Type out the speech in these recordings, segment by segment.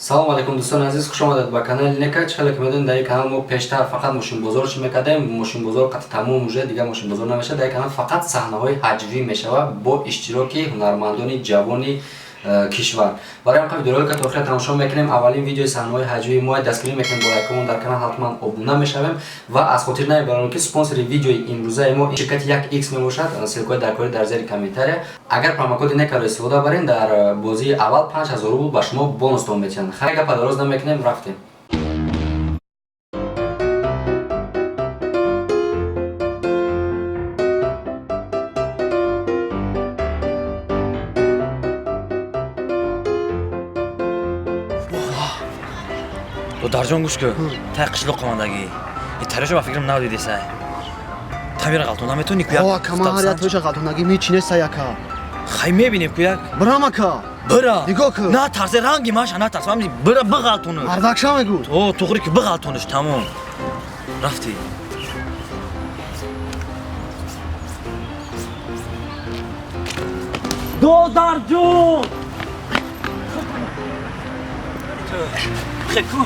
салом алейкум дӯстони азиз, хуш омадед ба канали Некач. Хеле ки медонед дар ин канал мо пештар фақат мошинбозорши мекардем. Мошинбозор қати тамом уже дигар мошинбозор намешавад. Дар ин канал фақат саҳнаҳои ҳаҷвӣ мешавад бо иштироки ҳунармандони ҷавони кишвар. Барои ҳамин видеоролика то охир тамошо мекунем. Аввалин видеои саҳнаҳои ҳаҷвии мо дастгирӣ мекунем бо лайкомон дар канал ҳатман обуна мешавем ва аз хотир набарем ки спонсори видеои имрӯзаи мо ширкати 1x мебошад. Силкаи дар кори дар зери комментария. Агар промокоди Некаро истифода барин, дар бозии аввал 5000 рубл ба шумо бонустон метиҳанд. Хай гапа дароз намекунем, рафтем. تو در جان گوش که تا قشلق قماندگی ترجمه با فکرم نودی دیسه تامیر غلطون نمیتونی که آه کما هر تو چه غلطونگی میچینه سایکا خی میبینیم که برام کا برا نگاه کن نه ترس رنگی ماش نه ترس من برا بغلطونه اردکشا میگو تو خوری که بغلطونش تمام رفتی دو در جون خکو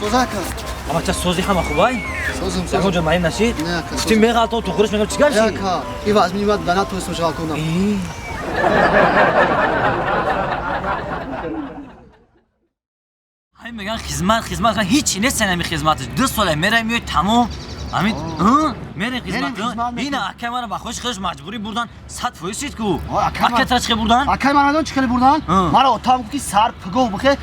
سوزاکا اما چه سوزی همه خوبای؟ سوزم کجا مایم نشید؟ نه گفتی میغلطون تو خورش میگم چیکار شی؟ یا کا این واز میواد دانا تو سوشال کنم های میگن خدمت هیچ نیست نمی خدمتش 2 ساله میره میای تمام همین میره خدمت این اکه منو با خوش مجبوری بردن 100% سید کو اکه ترا چخه بردن اکه منو چخه بردن مرا اتام کی سر پگو بخه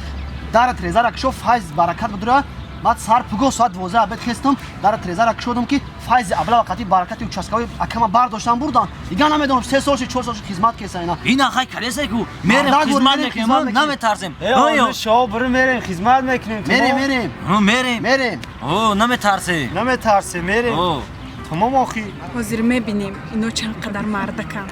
در ترزا رکشو فایز برکت بدره بعد سر پگو ساعت 12 بعد خستم در ترزا رکشودم کی فایز ابلا وقتی برکتی چسکاوی اکه من برداشتم بردن دیگه نمیدونم 3 سال 4 سال خدمت کیسه اینا این اخای کلیسه کو میره خدمت میکنم نمیترسم آیا شما برو میریم خدمت میکنیم میریم اوه نمیترسه میریم تمام آخی حاضر میبینیم اینو چند قدر مردکم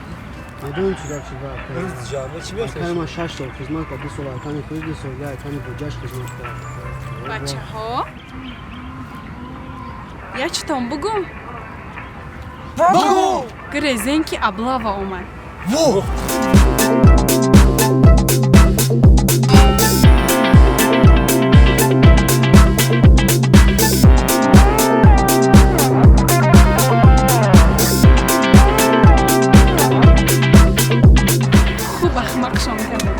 بدون چی داشتی اکه من 6 سال خدمت کردم 2 سال اکه کوی 2 سال اکه بوجاش خدمت کردم بچه ها یکتون بگم بگو گریزین که ابلاوا اومد وو خوب احمق شام کردم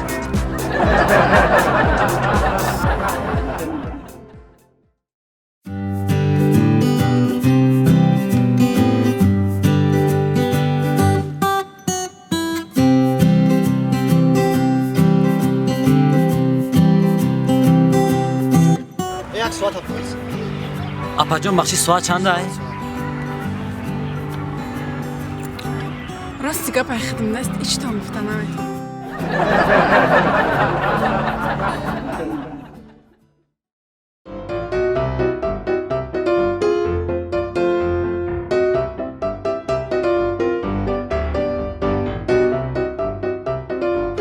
یک ساعت پس اپا جان بخشی ساعت چنده ای؟ راستی گپ خدمت است ایچتون گفتن نمیتونم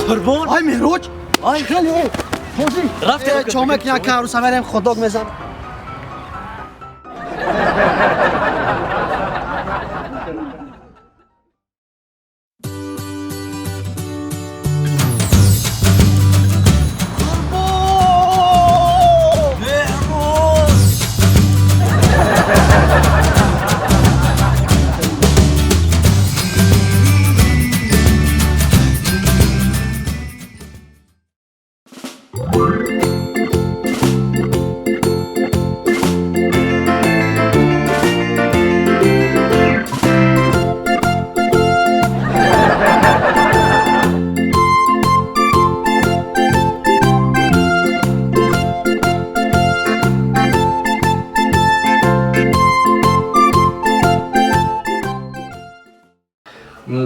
قربان آی مهروج آی خیلی خوشی رفتی چامک یک عروس میریم خوددوگ میزنم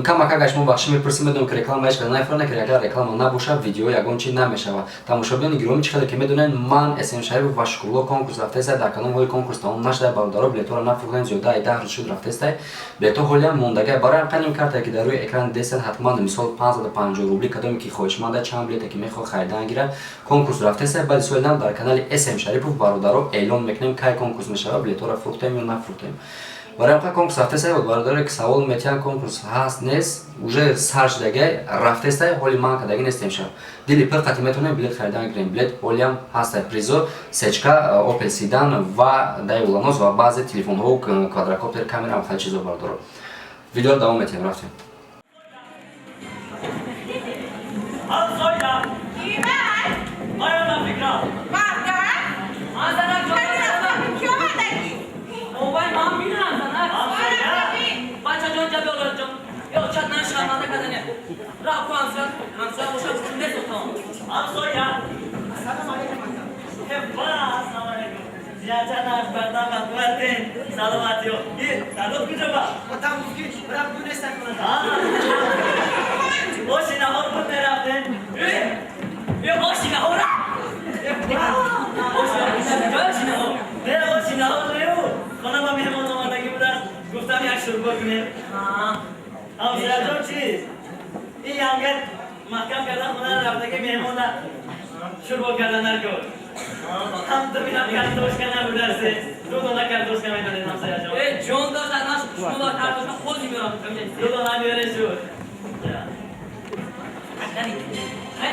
камака гашмо бахшӣ мепурсим медонем ки реклама ҳеҷ қадар нафира накард. агар реклама набошад видео ягон чиз намешавад. тамошобиёни гиромӣ чӣ хеле ки медонед, ман SM Шарипов ва Шукрулло конкурс рафтаеста дар каналҳои конкурс тамом нашуда бародаро билетҳоро нафурӯхтем. зиёда ай 10 рӯз шуд рафтаеста билетҳо ҳолиан мондага. барои ҳамин карта ки дар рӯи экран дестен ҳатман мисол 550 рубли кадоме ки хоҳишманда чанд билете ки мехоҳ харидан гира конкурс рафтаеста. баъди соидам дар канали SM Шарипов бародаро эълон мекунем кай конкурс мешавад, билетҳоро фурӯхтем ё нафурӯхтем. в рамках конкурс рафтестай бародаре ки савол метиҳан конкурс ҳаст нест уже сар шудаги рафтестай ҳоли ман кадаги нестем шав дили пир қатӣ метавонем билет харидан гирем билет ҳолиам ҳастай призо сечка опел сидан ва дай уланос ва баъзе телефонҳо квадрокоптер камера ва хали чизо бардоро видеоро давом метиҳем рафтем این یانگر محکم کردن خونه رفتگی مهمون شروع کردن نرگو هم تو بینم کردوش کنه بودرسه دو دونه کردوش کنه میدونید هم سایه جان جون داشت از ناش شما کردوش خودی میرم دو دونه میاره شد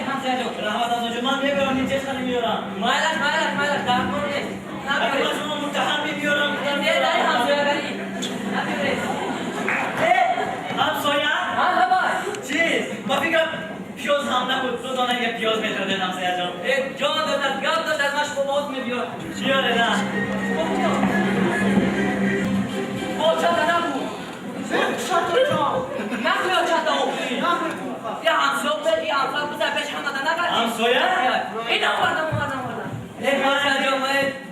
هم سایه جان رحمت از من میبرم این چیز کنی میارم مایلش در کن نیست اگه شما متهم میبیارم یه داری هم سایه بری هم سایه؟ ها بای چیز؟ ما فکرم پیاز هم نبود دو دانه یه پیاز میتونه هم سایه جان جان داشت یاد داشت از من شما باز میبیار چیاره نه؟ چاته نبود چاته جان نخویا چاته اوکی یه همسایه بود یه همسایه بود پیش همه نبردی همسایه؟ این آوردم یک همسایه جان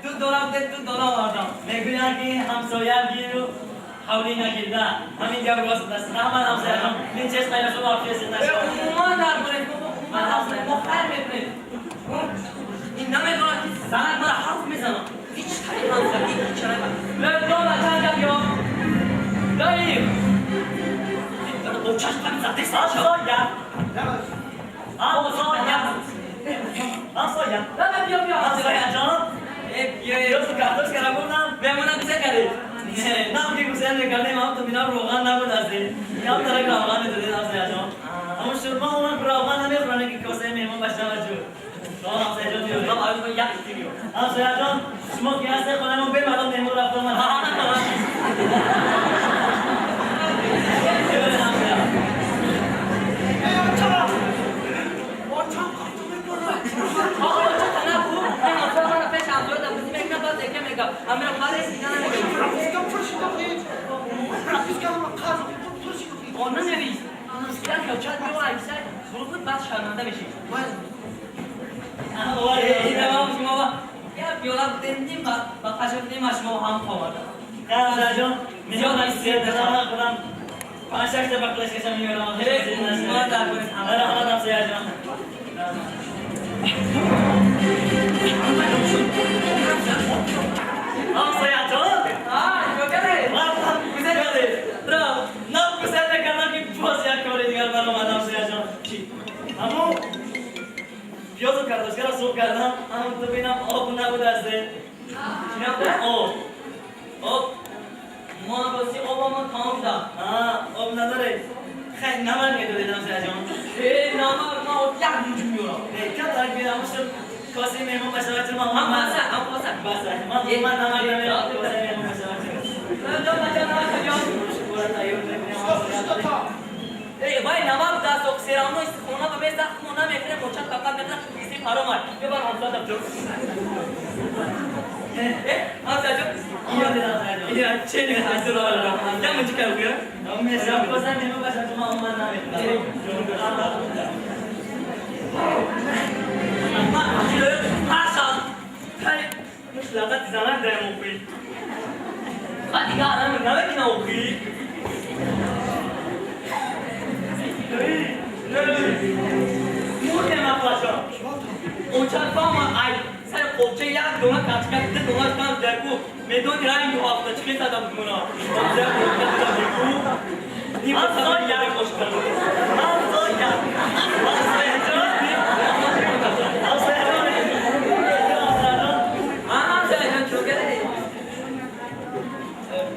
دو دلار آوردم میگوین که همسایه گیرو حولی نگیرده همین جا بگوست دست رحمت همسایه جان این چیز خیلی شما آفیسی نشد من در برای من همسایه مخیر میکنید این نمیدونم که زنک مرا حرف میزنم هیچ کاری همسایه هیچ چرا من دو بچه جا بیا داریم دو چشم کنی زده همسایه همسایه بیا همسایه جان یه تو کارتوش کرده بودم بمونم چه کردید نام که گوزه نکردیم هم تو بینام روغن نبود هستیم هم طرح روغن میدادید همسایه جان اما شرما اومن روغن نمیخورنه که کاسه میمون بشته وجود شما همسایه جان دیو همسایه جان شما که هسته خونه من بیم الان میمون رفتم من Onu ne biz? Silah kaçak bir var ise bunu baş şartında bir şey. Var ya, devam şimdi baba. Ya diyorlar dedim bak kaçırdım aşkım ham kovada. Ya Rajon, milyon istiyor da sana kuran. Paşak da baklaş geçemiyorum. Evet, bunlar da böyle. Allah Allah sayacağım. Ham sayacağım. Çok iyi. Vallahi güzel geldi. Bravo. Ne güzel de kadar ki çok ya kore diğer bana adam sayacağım. Ama piyozo kardeşler soğuk kardam. Ama tu binam o buna budasın. Ne o? O Muhabbeti obama tamam da. O bunları Khay namar mı dedi nam sayacağım. Namar ma o yak bilmiyorum. Kadar bir amışım. Kasi memnun başaracağım ama masa. Man namar yemeği. Kasi memnun başaracağım. भाई नवाब दास तो सेरानो इस कोना पे बेसा कोना में फिर मोचा तका करना इसी फारो मार ये बार हम सब जो आप जाओ ये देना ये अच्छे ने हासिल हो रहा क्या मुझे क्या हो गया हम में सब को सा नेमो का सच में मन ना है अम्मा ये भाषा भाई मुझे लगा जाना है मुझे Hadi ya anam ne bekle okuyor? Muhtemelen yapacağım. Uçak falan ay. Sen kopça yak dona kaçak dı dona kan derku. Medon ray yo hafta çıkısa da buna. Kopça kopça da derku. Ni masal ya koştar. Masal ya. Masal ya.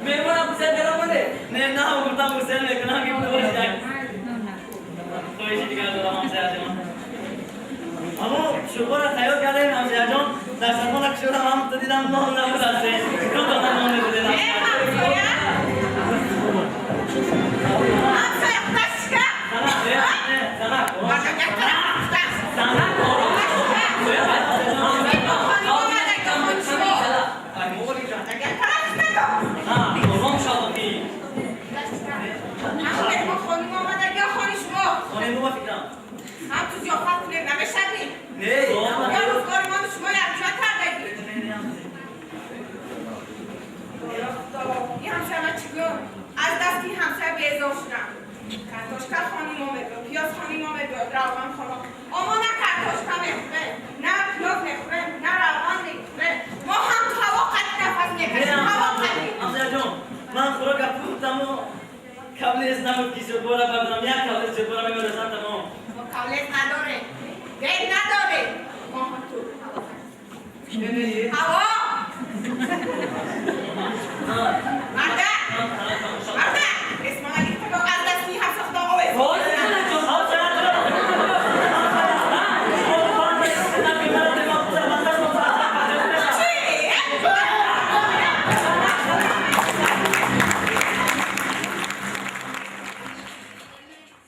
Memura bize دارم همسایه جان. اما شکر تیار کردیم همسایه جان. در سرمان کشورم هم تو دیدم نام نبود هسته. دو تا نام نبود دیدم. از دستی همسر بیزار شدم کارتوشکا خانیمو بگو پیاز خانیمو بگو روغن خانم اما نه کارتوشکا میخوره نه پیاز میخوره نه روغن میخوره ما هم تو هوا قطع نفس میکشیم هوا قطعی همسایه جان من خوراک پختم و کابلیس نبود که جبورا بردارم یک کابلیس جبورا میبرسم تمام ما کابلیس نداره دید نداره ما هم تو هوا